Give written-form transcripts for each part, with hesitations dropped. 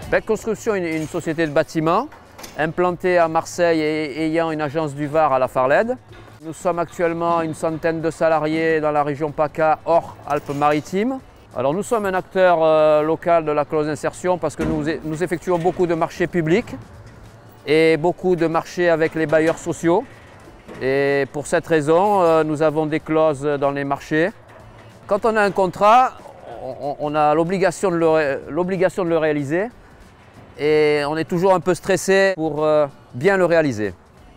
Beck Construction est une société de bâtiment implantée à Marseille et ayant une agence du Var à la Farlède. Nous sommes actuellement une centaine de salariés dans la région PACA hors Alpes-Maritimes. Alors nous sommes un acteur local de la clause d'insertion parce que nous effectuons beaucoup de marchés publics et beaucoup de marchés avec les bailleurs sociaux. Et pour cette raison, nous avons des clauses dans les marchés. Quand on a un contrat, on a l'obligation de le réaliser et on est toujours un peu stressé pour bien le réaliser.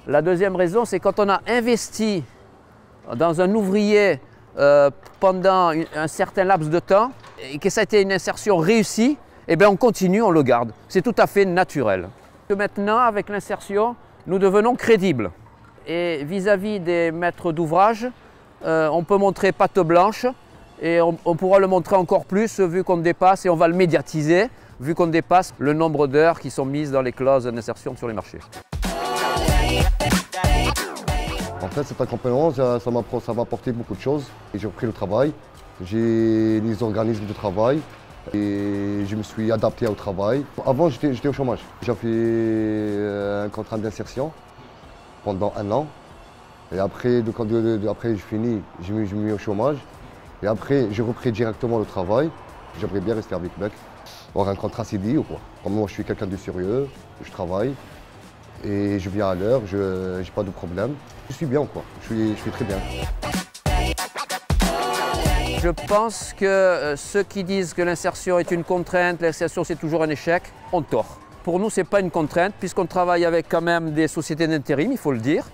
La deuxième raison, c'est quand on a investi dans un ouvrier pendant un certain laps de temps et que ça a été une insertion réussie, eh bien on continue, on le garde. C'est tout à fait naturel. Maintenant, avec l'insertion, nous devenons crédibles. Et vis-à-vis des maîtres d'ouvrage, on peut montrer patte blanche et on pourra le montrer encore plus vu qu'on dépasse, et on va le médiatiser, vu qu'on dépasse le nombre d'heures qui sont mises dans les clauses d'insertion sur les marchés. En fait, cet accompagnement, ça m'a apporté beaucoup de choses. J'ai repris le travail, j'ai les organismes de travail et je me suis adapté au travail. Avant, j'étais au chômage. J'ai fait un contrat d'insertion pendant 1 an. Et après, après j'ai fini, j'ai mis au chômage. Et après, j'ai repris directement le travail. J'aimerais bien rester avec Beck. Avoir un contrat CDI ou quoi. Comme moi, je suis quelqu'un de sérieux, je travaille. Et je viens à l'heure, je n'ai pas de problème. Je suis bien quoi, je suis très bien. Je pense que ceux qui disent que l'insertion est une contrainte, l'insertion c'est toujours un échec, ont tort. Pour nous, ce n'est pas une contrainte puisqu'on travaille avec quand même des sociétés d'intérim, il faut le dire.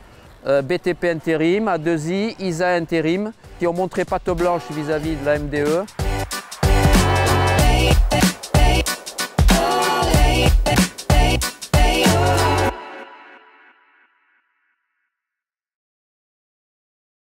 BTP Intérim, A2I, ISA Intérim, qui ont montré patte blanche vis-à-vis de la MDE.